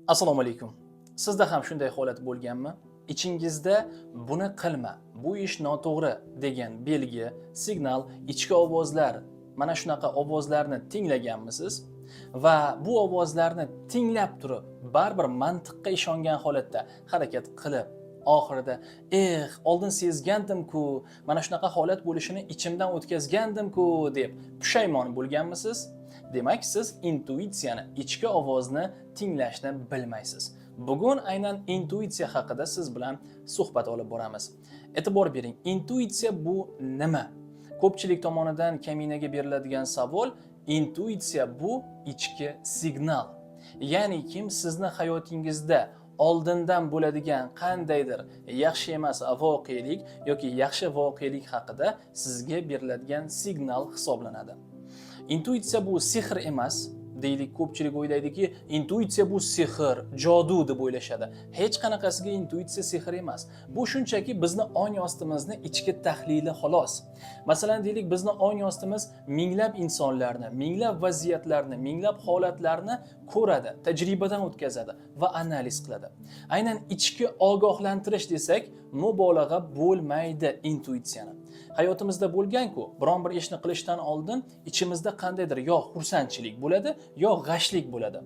Assalomu alaykum. Sizda ham shunday holat bo'lganmi? Ichingizda buni qilma, bu ish noto'g'ri degan belgi, signal, ichki ovozlar, mana shunaqa ovozlarni tinglaganmisiz? Va bu ovozlarni tinglab turib, baribir mantiqqa ishongan holatda harakat qilib, oxirida oldin sezgandim-ku, mana shunaqa holat bo'lishini ichimdan o'tkazgandim-ku deb pushaymon bo'lganmisiz? Demak, siz intuitsiyani, ichki ovozni tinglashni bilmaysiz. Bugun aynan intuitsiya haqida siz bilan suhbat olib boramiz. E'tibor bering, intuitsiya bu nima? Ko'pchilik tomonidan kaminaga beriladigan savol, intuitsiya bu ichki signal. Ya'ni kim sizni hayotingizda oldindan bo'ladigan qandaydir yaxshi emas voqelik yoki yaxshi voqelik haqida sizga beriladigan signal hisoblanadi. Intuitsiya bu sehr emas. Deylik, ko'pchilik o'ylaydiki, intuitsiya bu sehr, jodu deb o'ylashadi. Hech qanaqasiga intuitsiya sehr emas. Bu shunchaki bizni ong ostimizni ichki tahlili xolos. Masalan, deylik, bizni ong ostimiz minglab insonlarni, minglab vaziyatlarni, minglab holatlarni ko'radi, tajribadan o'tkazadi va analiz qiladi. Aynan ichki ogohlantirish desak, mubolag'a bo'lmaydi intuitsiyani. Hayotimizda bo'lgan-ku, biron bir ishni qilishdan oldin ichimizda qandaydir yo xursandchilik bo'ladi, yo g'ashlik bo'ladi.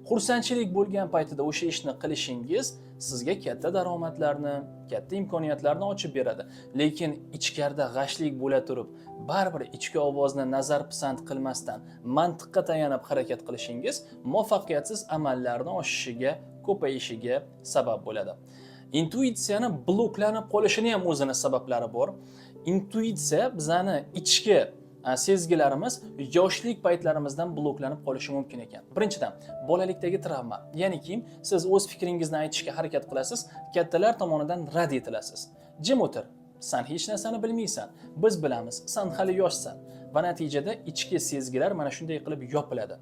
Xursandchilik bo'lgan paytida o'sha ishni qilishingiz sizga katta daromadlarni, katta imkoniyatlarni ochib beradi. Lekin ichkarida g'ashlik bo'la turib, baribir ichki ovozni nazar pisand qilmasdan, mantiqqa tayanib harakat qilishingiz muvaffaqiyatsiz amallarni oshishiga, ko'payishiga sabab bo'ladi. Intuitsiyani bloklanib qolishini ham o'zini sabablari bor. Intuitsiya bizani ichki sezgilarimiz yoshlik paytlarimizdan bloklanib qolishi mumkin ekan. Birinchidan, bolalikdagi travma. Ya'ni siz o'z fikringizni aytishga harakat qilasiz, kattalar tomonidan rad etilasiz. Jim o'tir, sen hech narsani bilmaysan, biz bilamiz, sen hali yoshsan. Va natijada ichki sezgilar mana shunday qilib yopiladi.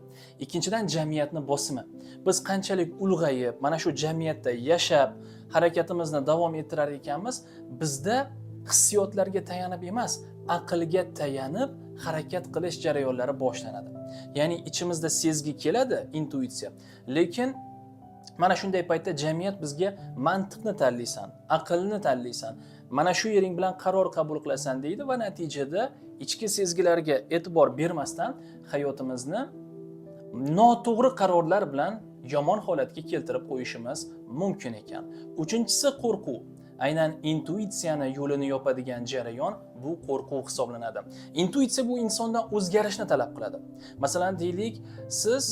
Ikkinchidan, jamiyatni bosimi. Biz qanchalik ulg'ayib, mana shu jamiyatda yashab, harakatimizni davom ettirar ekanmiz, bizda hissiyotlarga tayanib emas, aqlga tayanib harakat qilish jarayonlari boshlanadi. Ya'ni ichimizda sezgi keladi, intuitsiya. Lekin mana shunday paytda jamiyat bizga mantiqni tanlaysan, aqlni tanlaysan, mana shu yering bilan qaror qabul qilasan deydi va natijada ichki sezgilarga e'tibor bermasdan hayotimizni noto'g'ri qarorlar bilan yomon holatga keltirib qo'yishimiz mumkin ekan. Uchinchisi, qo'rquv. Aynan intuitsiyani yo'lini yopadigan jarayon bu qo'rquv hisoblanadi. Intuitsiya bu insondan o'zgarishni talab qiladi. Masalan, deylik, siz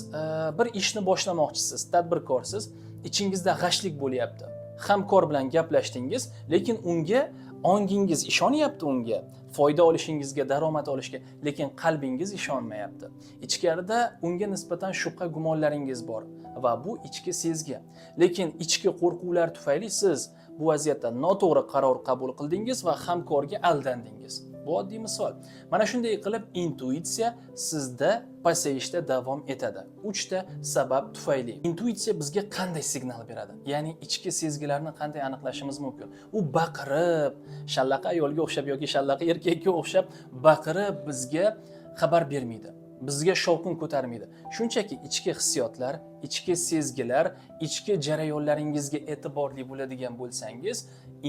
bir ishni boshlamoqchisiz, tadbirkorsiz, ichingizda g'ashlik bo'lyapti. Hamkor bilan gaplashdingiz, lekin unga ongingiz ishonyapti, unga foyda olishingizga, daromad olishga, lekin qalbingiz ishonmayapti. Ichkarida unga nisbatan shubha gumonlaringiz bor va bu ichki sezgi. Lekin ichki qo'rquvlar tufayli siz bu vaziyatda noto'g'ri qaror qabul qildingiz va hamkorga aldandingiz. Bu oddiy misol. Mana shunday qilib intuitsiya sizda pasayishda davom etadi. 3 ta sabab tufayli. Intuitsiya bizga qanday signal beradi? Ya'ni ichki sezgilarni qanday aniqlashimiz mumkin? U baqirib, shallaqa ayolga o'xshab yoki shallaqa erkakka o'xshab baqirib bizga xabar bermaydi. Bizga shovqin ko'tarmaydi. Shunchaki ichki hissiyotlar, ichki sezgilar, ichki jarayonlaringizga e'tiborli bo'ladigan bo'lsangiz,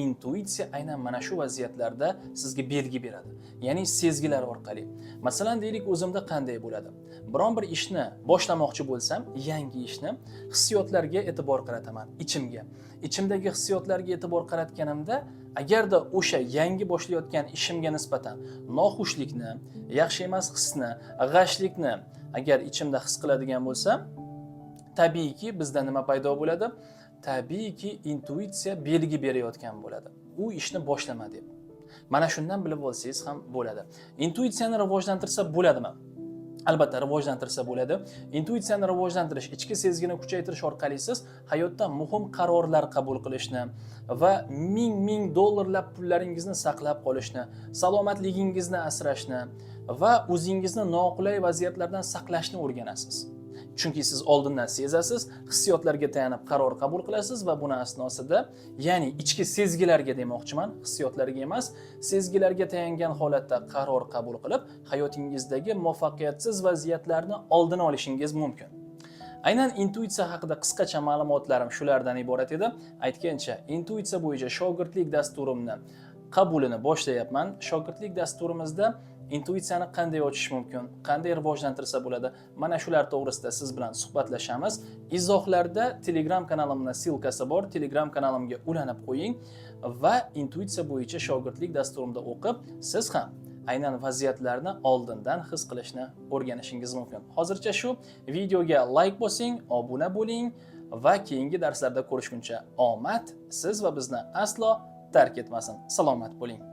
intuitsiya aynan mana shu vaziyatlarda sizga belgi beradi. Ya'ni sezgilar orqali. Masalan, deylik, o'zimda qanday bo'ladi? Biron bir ishni boshlamoqchi bo'lsam, yangi ishni, hissiyotlarga e'tibor qarataman, ichimga. Ichimdagi hissiyotlarga e'tibor qaratganimda, agarda o'sha yangi boshlayotgan ishimga nisbatan noxushlikni, yaxshi emas hisni, g'ashlikni agar ichimda his qiladigan bo'lsam, tabiiyki bizda nima paydo bo'ladi? Tabiiyki intuitsiya belgi berayotgan bo'ladi. U ishni boshlama deb. Mana shundan bilib olsangiz ham bo'ladi. Intuitsiyani rivojlantirsa bo'ladimi? Albatta, rivojlantirsa bo'ladi. Intuitsiyani rivojlantirish, ichki sezgini kuchaytirish orqali siz hayotda muhim qarorlar qabul qilishni va ming dollarlab pullaringizni saqlab qolishni, salomatligingizni asrashni va o'zingizni noqulay vaziyatlardan saqlashni o'rganasiz. Chunki siz oldindan sezasiz, hissiyotlarga tayanib qaror qabul qilasiz va buni asnosida, ya'ni ichki sezgilarga demoqchiman, hissiyotlarga emas, sezgilarga tayangan holatda qaror qabul qilib, hayotingizdagi muvaffaqiyatsiz vaziyatlarni oldini olishingiz mumkin. Aynan intuitsiya haqida qisqacha ma'lumotlarim shulardan iborat edi. Aytgancha, intuitsiya bo'yicha shogirdlik dasturimni qabulini boshlayapman. Shogirdlik dasturimizda intuitsiyani qanday ochish mumkin, qanday rivojlantirsa bo'ladi, mana shular to'g'risida siz bilan suhbatlashamiz. Izohlarda Telegram kanalimning silkasi bor. Telegram kanalimga ulanib qo'ying va intuitsiya bo'yicha shogirdlik dasturimda o'qib, siz ham aynan vaziyatlarni oldindan his qilishni o'rganishingiz mumkin. Hozircha shu. Videoga like bosing, obuna bo'ling va keyingi darslarda ko'rishguncha omad siz va bizni aslo tark etmasin. Salomat bo'ling.